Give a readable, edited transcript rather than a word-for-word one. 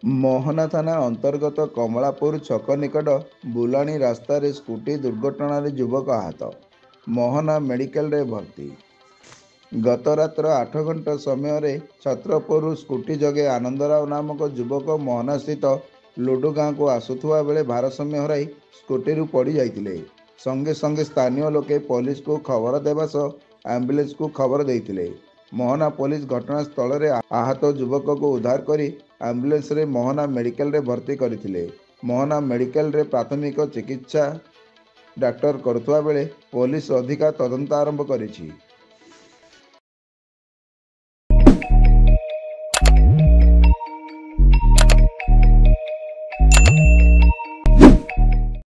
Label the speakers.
Speaker 1: ମୋହନା ଥାନା ଅନ୍ତର୍ଗତ କମଳାପୁର ଛକ ନିକଟ ବୁଲାଣି ରାସ୍ତାରେ ସ୍କୁଟି ଦୁର୍ଘଟଣାରେ ଯୁବକ ଆହତ। ମୋହନା ମେଡିକାଲରେ ଭର୍ତ୍ତି। ଗତ ରାତ୍ର 8 ଘଣ୍ଟା ସମୟରେ ଛତ୍ରପୁରରୁ ସ୍କୁଟି ଯୋଗେ ଆନନ୍ଦରାଓ ନାମକ ଯୁବକ ମୋହନାସ୍ଥିତ ଲୁଡୁ ଗାଁକୁ ଆସୁଥିବା ବେଳେ ଭାରସାମ୍ୟ ହରାଇ ସ୍କୁଟିରୁ ପଡ଼ି ଯାଇଥିଲେ। ସଙ୍ଗେ ସଙ୍ଗେ ସ୍ଥାନୀୟ ଲୋକେ ପୋଲିସକୁ ଖବର ଦେବା ସହ ଆମ୍ବୁଲାନ୍ସକୁ ଖବର ଦେଇଥିଲେ। ମୋହନା ପୋଲିସ ଘଟଣାସ୍ଥଳରେ ଆହତ ଯୁବକକୁ ଉଦ୍ଧାର କରି ଆମ୍ବୁଲାନ୍ସରେ ମୋହନା ମେଡିକାଲରେ ଭର୍ତ୍ତି କରିଥିଲେ। ମୋହନା ମେଡିକାଲରେ ପ୍ରାଥମିକ ଚିକିତ୍ସା ଡାକ୍ତର କରୁଥିବା ବେଳେ ପୋଲିସ ଅଧିକା ତଦନ୍ତ ଆରମ୍ଭ କରିଛି।